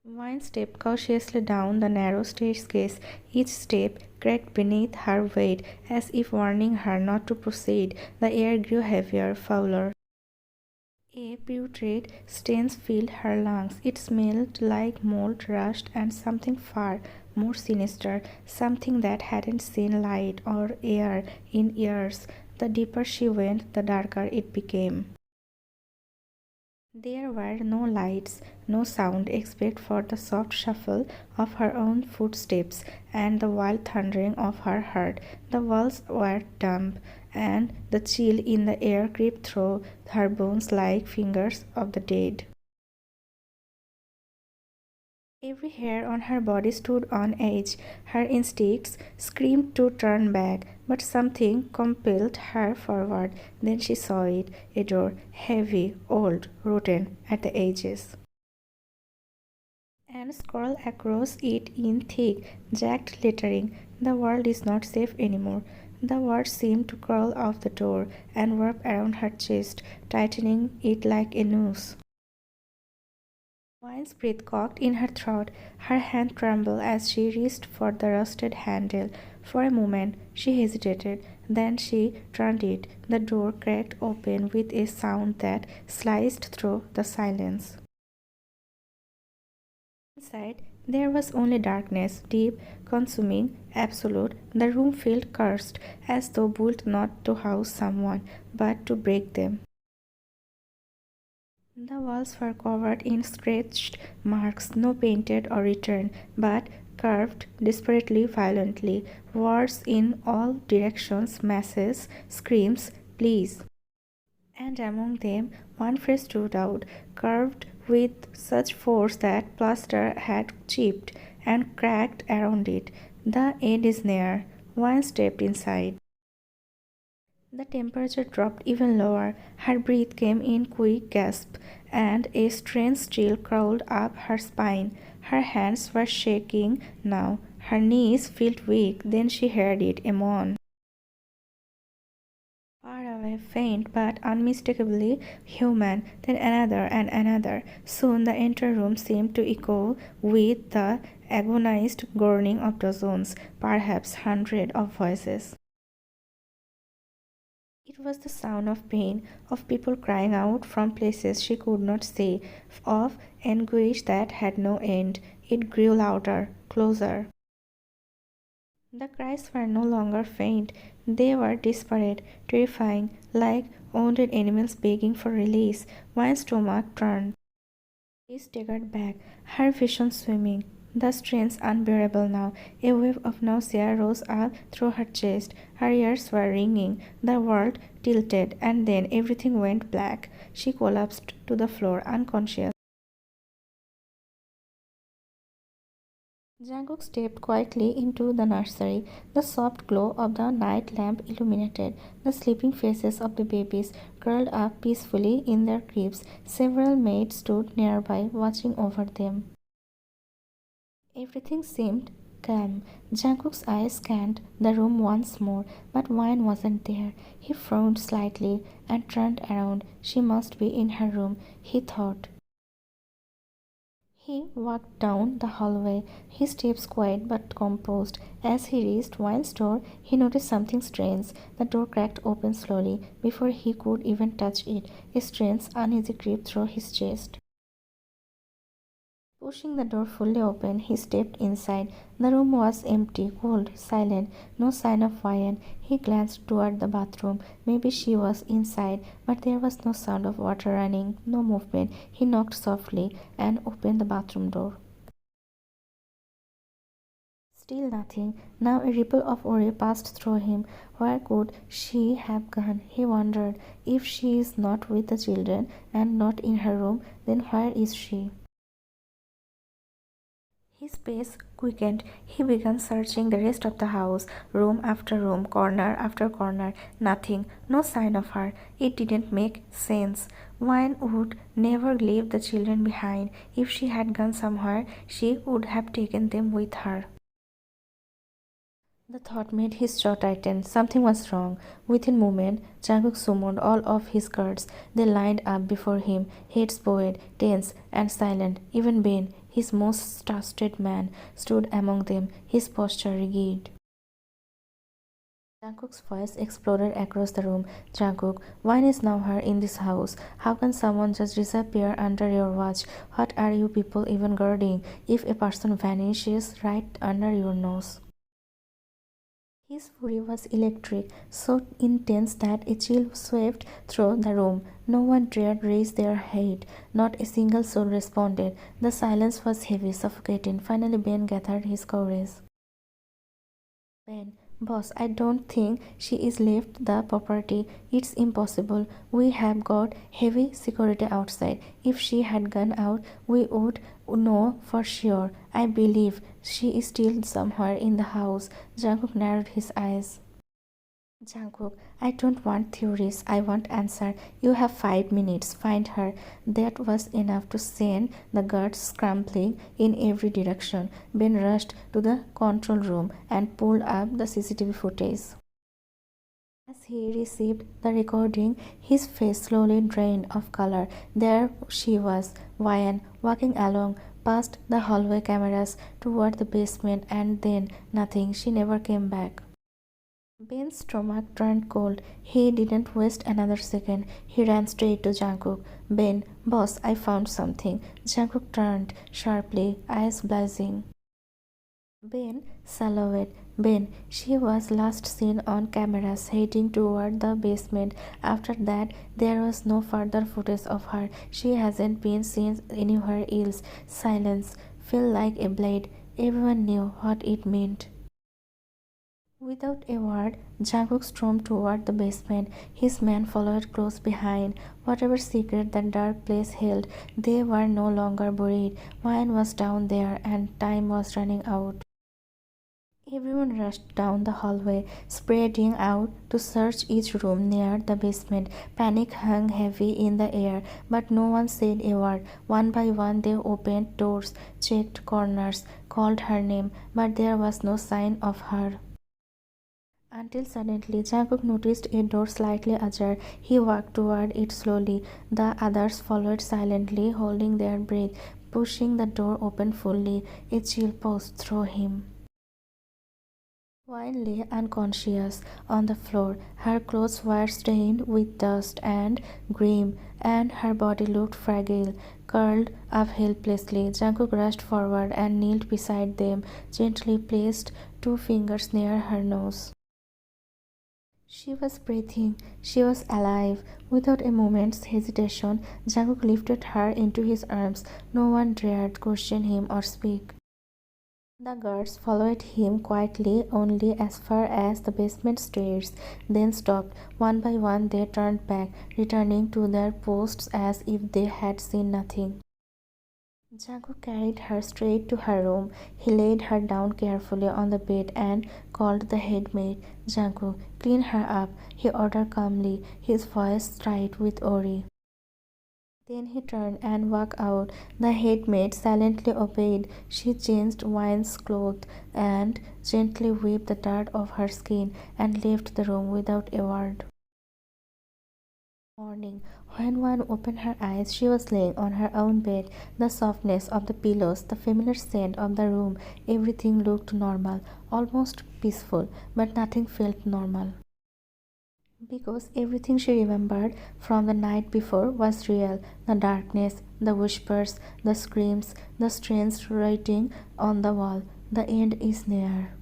Wine stepped cautiously down the narrow staircase. Each step cracked beneath her weight, as if warning her not to proceed. The air grew heavier, fouler. A putrid stench filled her lungs. It smelled like mold, rust, and something far more sinister, something that hadn't seen light or air in years. The deeper she went, the darker it became. There were no lights, no sound except for the soft shuffle of her own footsteps and the wild thundering of her heart. The walls were damp, and the chill in the air crept through her bones like fingers of the dead. Every hair on her body stood on edge. Her instincts screamed to turn back, but something compelled her forward. Then she saw it, a door, heavy, old, rotten at the edges, and scrawled across it in thick, jagged lettering, "The world is not safe anymore." The words seemed to crawl off the door and wrap around her chest, tightening it like a noose. Wine's breath caught in her throat. Her hand trembled as she reached for the rusted handle. For a moment she hesitated. Then she turned it. The door cracked open with a sound that sliced through the silence. Inside, there was only darkness, deep, consuming, absolute. The room felt cursed, as though built not to house someone, but to break them. The walls were covered in scratched marks, no painted or written, but carved desperately violently. Words in all directions, messages, screams, pleas. And among them, one phrase stood out, carved with such force that plaster had chipped and cracked around it. "The end is near." One stepped inside. The temperature dropped even lower. Her breath came in quick gasps, and a strange chill crawled up her spine. Her hands were shaking now. Her knees felt weak. Then she heard it, a moan. Far away, faint, but unmistakably human. Then another and another. Soon the entire room seemed to echo with the agonized groaning of dozens, perhaps hundreds of voices. It was the sound of pain, of people crying out from places she could not see, of anguish that had no end. It grew louder, closer. The cries were no longer faint. They were desperate, terrifying, like wounded animals begging for release. One's stomach turned. She staggered back, her vision swimming. The strains unbearable now. A wave of nausea rose up through her chest. Her ears were ringing. The world tilted, and then everything went black. She collapsed to the floor, unconscious. Jungkook stepped quietly into the nursery. The soft glow of the night lamp illuminated the sleeping faces of the babies, curled up peacefully in their cribs. Several maids stood nearby, watching over them. Everything seemed calm. Jungkook's eyes scanned the room once more, but Wine wasn't there. He frowned slightly and turned around. She must be in her room, he thought. He walked down the hallway, his steps quiet but composed. As he reached Wine's door, he noticed something strange. The door cracked open slowly before he could even touch it. A strange, uneasy crept through his chest. Pushing the door fully open, he stepped inside. The room was empty, cold, silent, no sign of Wine. He glanced toward the bathroom. Maybe she was inside, but there was no sound of water running, no movement. He knocked softly and opened the bathroom door. Still nothing. Now a ripple of worry passed through him. Where could she have gone? He wondered. If she is not with the children and not in her room, then where is she? His pace quickened. He began searching the rest of the house, room after room, corner after corner. Nothing, no sign of her. It didn't make sense. One would never leave the children behind. If she had gone somewhere, she would have taken them with her. The thought made his jaw tighten. Something was wrong. Within moment, Jungkook summoned all of his guards. They lined up before him, heads bowed, tense and silent. Even Ben, his most trusted man, stood among them, his posture rigid. Jungkook's voice exploded across the room. Jungkook, one is now here in this house. How can someone just disappear under your watch? What are you people even guarding if a person vanishes right under your nose? His fury was electric, so intense that a chill swept through the room. No one dared raise their head. Not a single soul responded. The silence was heavy, suffocating. Finally, Ben gathered his courage. Ben, boss, I don't think she is left the property. It's impossible. We have got heavy security outside. If she had gone out, we would know for sure. I believe she is still somewhere in the house. Jungkook narrowed his eyes. Jungkook, I don't want theories, I want answer. You have 5 minutes, find her. That was enough to send the guards scrambling in every direction. Ben rushed to the control room and pulled up the CCTV footage. As he received the recording, his face slowly drained of color. There she was, Ryan, walking along past the hallway cameras toward the basement, and then nothing. She never came back. Ben's stomach turned cold. He didn't waste another second. He ran straight to Jungkook. Ben, boss, I found something. Jungkook turned sharply, eyes blazing. Ben, silhouette. Ben, she was last seen on cameras heading toward the basement. After that, there was no further footage of her. She hasn't been seen anywhere else. Silence felt like a blade. Everyone knew what it meant. Without a word, Jungkook stormed toward the basement. His men followed close behind. Whatever secret that dark place held, they were no longer buried. Wine was down there, and time was running out. Everyone rushed down the hallway, spreading out to search each room near the basement. Panic hung heavy in the air, but no one said a word. One by one, they opened doors, checked corners, called her name, but there was no sign of her. Until suddenly Jungkook noticed a door slightly ajar. He walked toward it slowly. The others followed silently, holding their breath. Pushing the door open fully, a chill passed through him. Wine lay unconscious on the floor. Her clothes were stained with dust and grime, and her body looked fragile, curled up helplessly. Jungkook rushed forward and knelt beside them, gently placed 2 fingers near her nose. She was breathing. She was alive. Without a moment's hesitation, Jungkook lifted her into his arms. No one dared question him or speak. The guards followed him quietly only as far as the basement stairs, then stopped. One by one they turned back, returning to their posts as if they had seen nothing. Jungkook carried her straight to her room. He laid her down carefully on the bed and called the head maid. Jungkook, clean her up, he ordered calmly, his voice tight with worry. Then he turned and walked out. The head maid silently obeyed. She changed Wine's clothes and gently wiped the dirt off her skin and left the room without a word. Morning. When one opened her eyes, she was laying on her own bed. The softness of the pillows, the familiar scent of the room, everything looked normal, almost peaceful, but nothing felt normal. Because everything she remembered from the night before was real. The darkness, the whispers, the screams, the strange writing on the wall. The end is near.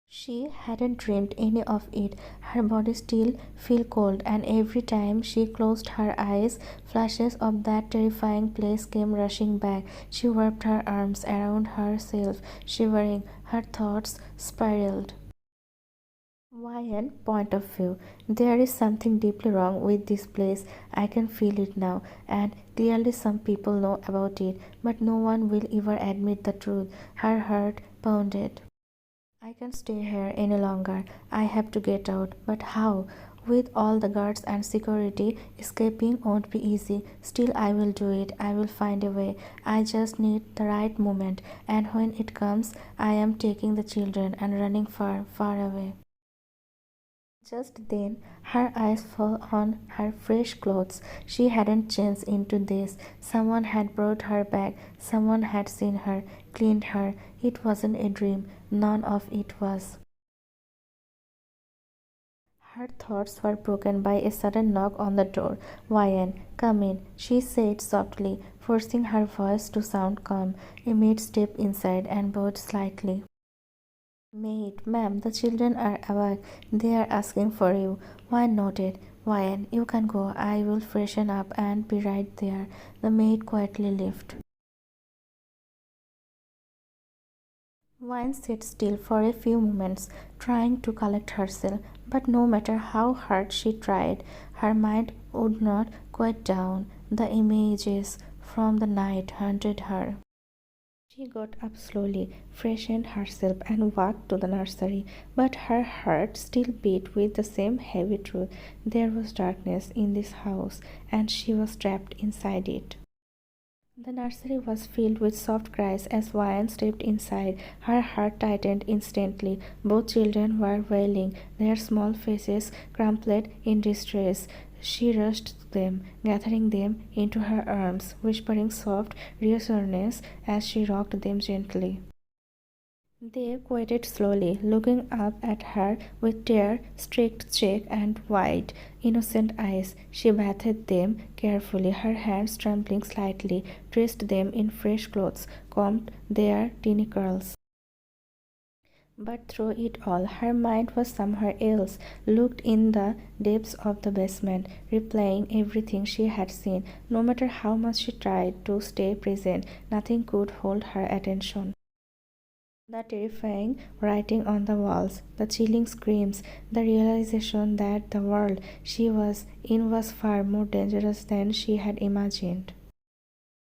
She hadn't dreamed any of it. Her body still felt cold, and every time she closed her eyes, flashes of that terrifying place came rushing back. She wrapped her arms around herself, shivering. Her thoughts spiraled. Why point of view? There is something deeply wrong with this place. I can feel it now, and clearly some people know about it, but no one will ever admit the truth. Her heart pounded. I can't stay here any longer. I have to get out. But how? With all the guards and security, escaping won't be easy. Still, I will do it. I will find a way. I just need the right moment. And when it comes, I am taking the children and running far, far away. Just then, her eyes fell on her fresh clothes. She hadn't changed into this. Someone had brought her back. Someone had seen her, cleaned her. It wasn't a dream. None of it was. Her thoughts were broken by a sudden knock on the door. "Wyan, come in," she said softly, forcing her voice to sound calm. A maid stepped inside and bowed slightly. "Maid, ma'am, the children are awake. They are asking for you." Wyan nodded. "Wyan, you can go. I will freshen up and be right there." The maid quietly left. Wyan sat still for a few moments, trying to collect herself, but no matter how hard she tried, her mind would not quiet down. The images from the night haunted her. She got up slowly, freshened herself, and walked to the nursery, but her heart still beat with the same heavy truth. There was darkness in this house, and she was trapped inside it. The nursery was filled with soft cries as Wyan stepped inside. Her heart tightened instantly. Both children were wailing, their small faces crumpled in distress. She rushed to them, gathering them into her arms, whispering soft reassurance as she rocked them gently. They quieted slowly, looking up at her with tear-streaked cheek and wide, innocent eyes. She bathed them carefully, her hands trembling slightly, dressed them in fresh clothes, combed their teeny curls. But through it all, her mind was somewhere else, looked in the depths of the basement, replaying everything she had seen. No matter how much she tried to stay present, nothing could hold her attention. The terrifying writing on the walls, the chilling screams, the realization that the world she was in was far more dangerous than she had imagined.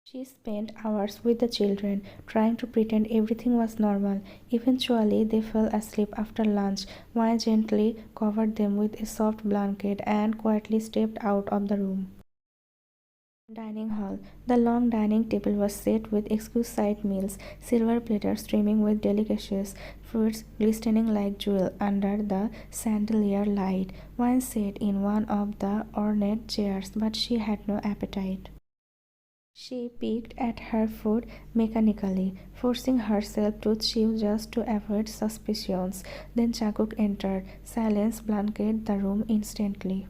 She spent hours with the children, trying to pretend everything was normal. Eventually, they fell asleep after lunch. Maya gently covered them with a soft blanket and quietly stepped out of the room. Dining hall. The long dining table was set with exquisite meals, silver platters streaming with delicacies, fruits glistening like jewels under the chandelier light. Wine sat in one of the ornate chairs, but she had no appetite. She picked at her food mechanically, forcing herself to chew just to avoid suspicions. Then Jungkook entered. Silence blanketed the room instantly.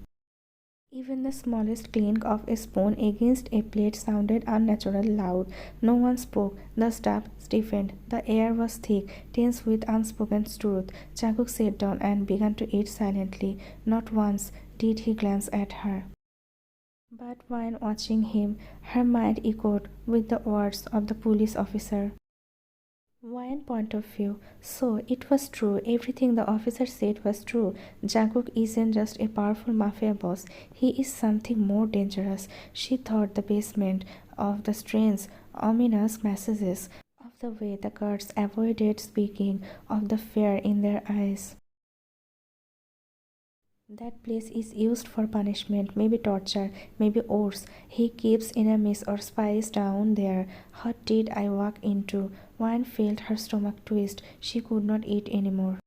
Even the smallest clink of a spoon against a plate sounded unnaturally loud. No one spoke. The staff stiffened. The air was thick, tense with unspoken truth. Jungkook sat down and began to eat silently. Not once did he glance at her. But while watching him, her mind echoed with the words of the police officer. One point of view. So it was true. Everything the officer said was true. Jungkook isn't just a powerful mafia boss. He is something more dangerous. She thought the basement of the strange, ominous messages, of the way the guards avoided speaking, of the fear in their eyes. That place is used for punishment, maybe torture, maybe worse. He keeps enemies or spies down there. What did I walk into? One felt her stomach twist. She could not eat anymore.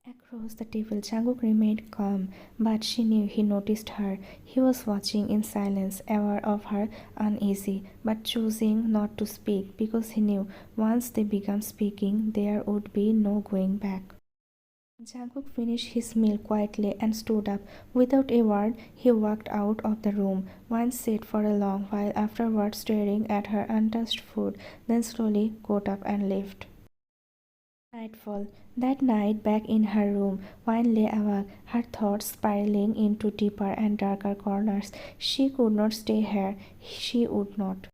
Across the table, Jungkook remained calm, but she knew he noticed her. He was watching in silence, aware of her uneasy, but choosing not to speak because he knew once they began speaking, there would be no going back. Jungkook finished his meal quietly and stood up. Without a word, he walked out of the room. One sat for a long while afterwards staring at her untouched food, then slowly got up and left. Nightfall. That night, back in her room, Wine lay awake, her thoughts spiraling into deeper and darker corners. She could not stay here. She would not.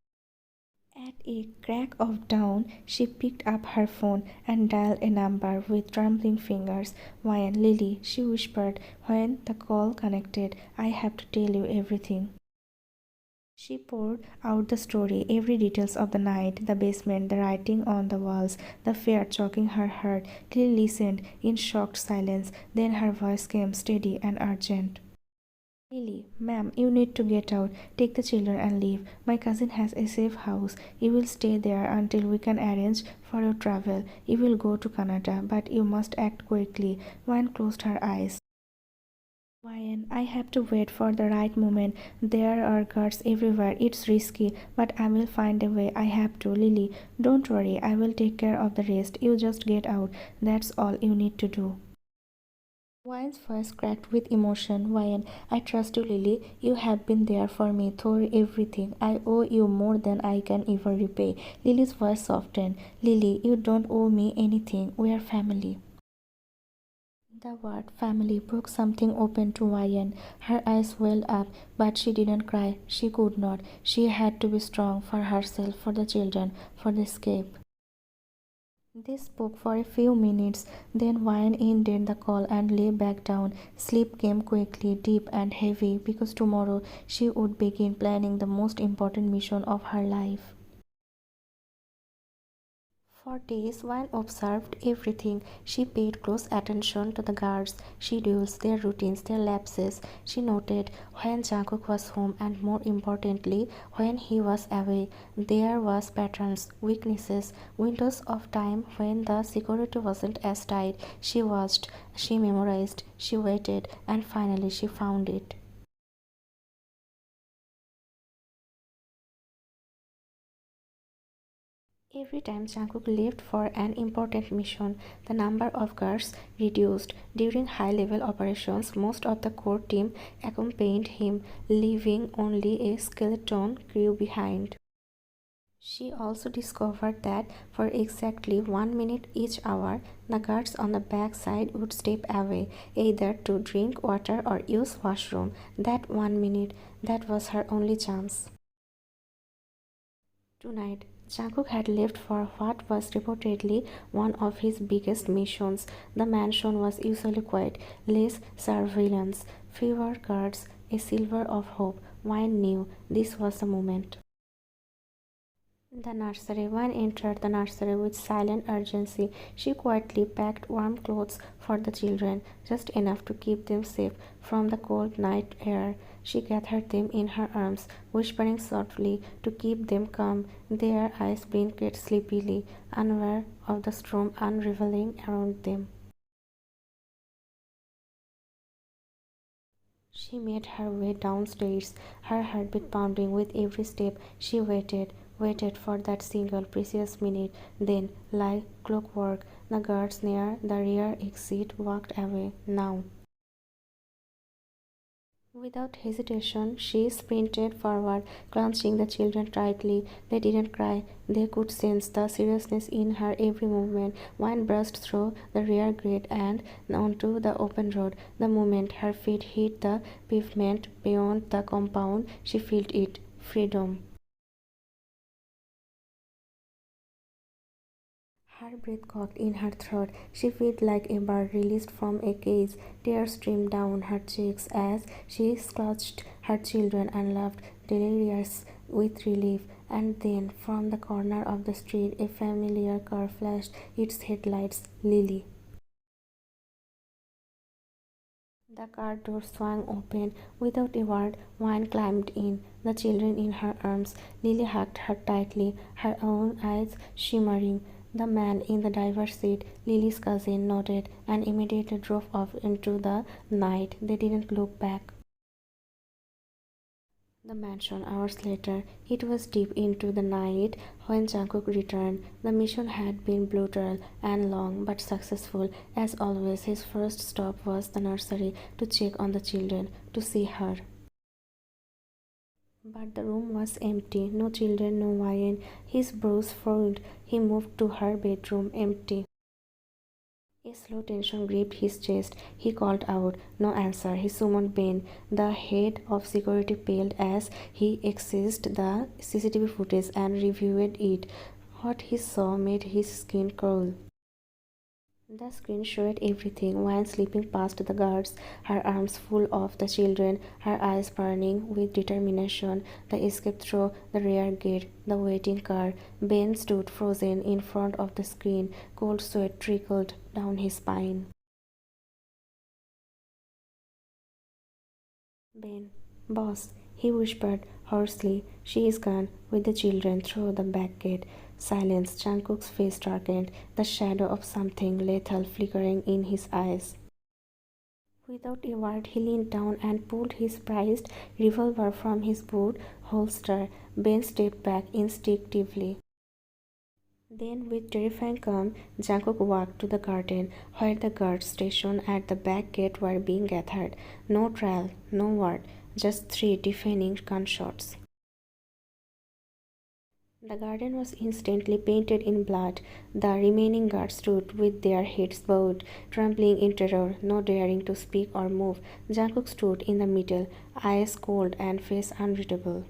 At a crack of dawn, she picked up her phone and dialed a number with trembling fingers. "Wyan, Lily," she whispered when the call connected. "I have to tell you everything." She poured out the story, every details of the night, the basement, the writing on the walls, the fear choking her heart. Lily listened in shocked silence. Then her voice came steady and urgent. "Lily, ma'am, you need to get out. Take the children and leave. My cousin has a safe house. You will stay there until we can arrange for your travel. You will go to Canada, but you must act quickly." Wine closed her eyes. Ryan, I have to wait for the right moment. There are guards everywhere. It's risky, but I will find a way. I have to. Lily, don't worry. I will take care of the rest. You just get out. That's all you need to do. Ryan's voice cracked with emotion. Ryan, I trust you, Lily. You have been there for me through everything. I owe you more than I can ever repay. Lily's voice softened. Lily, you don't owe me anything. We are family. The word family broke something open to Ryan. Her eyes welled up, but she didn't cry. She could not. She had to be strong for herself, for the children, for the escape. They spoke for a few minutes, then Ryan ended the call and lay back down. Sleep came quickly, deep and heavy, because tomorrow she would begin planning the most important mission of her life. For days, Wan observed everything. She paid close attention to the guards' schedules, their routines, their lapses. She noted when Jungkook was home and, more importantly, when he was away. There was patterns, weaknesses, windows of time when the security wasn't as tight. She watched, she memorized, she waited, and finally she found it. Every time Jungkook left for an important mission, the number of guards reduced. During high-level operations, most of the core team accompanied him, leaving only a skeleton crew behind. She also discovered that for exactly 1 minute each hour, the guards on the back side would step away, either to drink water or use washroom. That 1 minute, that was her only chance. Tonight, Jungkook had left for what was reportedly one of his biggest missions. The mansion was usually quiet, less surveillance, fewer guards, a silver of hope. Wine knew this was the moment. The nursery. One entered the nursery with silent urgency. She quietly packed warm clothes for the children, just enough to keep them safe from the cold night air. She gathered them in her arms, whispering softly to keep them calm. Their eyes blinked sleepily, unaware of the storm unraveling around them. She made her way downstairs, her heartbeat pounding with every step. She waited for that single precious minute. Then, like clockwork, the guards near the rear exit walked away. Now. Without hesitation, she sprinted forward, clutching the children tightly. They didn't cry. They could sense the seriousness in her every movement. One brushed through the rear gate and onto the open road. The moment her feet hit the pavement beyond the compound, she felt it. Freedom. Her breath caught in her throat. She felt like a bird released from a cage. Tears streamed down her cheeks as she clutched her children and laughed, delirious with relief. And then, from the corner of the street, a familiar car flashed its headlights. Lily. The car door swung open. Without a word, Wine climbed in, the children in her arms. Lily hugged her tightly, her own eyes shimmering. The man in the driver's seat, Lily's cousin, nodded and immediately drove off into the night. They didn't look back. The mansion hours later. It was deep into the night when Jungkook returned. The mission had been brutal and long but successful. As always, his first stop was the nursery to check on the children, to see her. But the room was empty. No children, no wine. His brows furrowed. He moved to her bedroom, empty. A slow tension gripped his chest. He called out. No answer. He summoned Ben. The head of security paled as he accessed the CCTV footage and reviewed it. What he saw made his skin crawl. The screen showed everything. Wine slipping past the guards, her arms full of the children, her eyes burning with determination. The escape through the rear gate, the waiting car. Ben stood frozen in front of the screen. Cold sweat trickled down his spine. Ben, boss, he whispered hoarsely. She is gone with the children through the back gate. Silence. Jungkook's face darkened, the shadow of something lethal flickering in his eyes. Without a word, he leaned down and pulled his prized revolver from his boot holster. Ben stepped back instinctively. Then, with terrifying calm, Jungkook walked to the garden, where the guards stationed at the back gate were being gathered. No trial, no word, just three deafening gunshots. The garden was instantly painted in blood. The remaining guards stood with their heads bowed, trembling in terror, not daring to speak or move. Jungkook stood in the middle, eyes cold and face unreadable.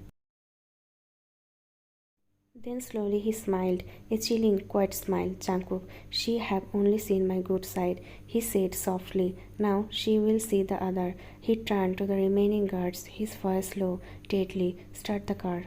Then slowly he smiled, a chilling, quiet smile. "Jungkook, she have only seen my good side," he said softly. "Now she will see the other." He turned to the remaining guards, his voice low, deadly. "Start the car."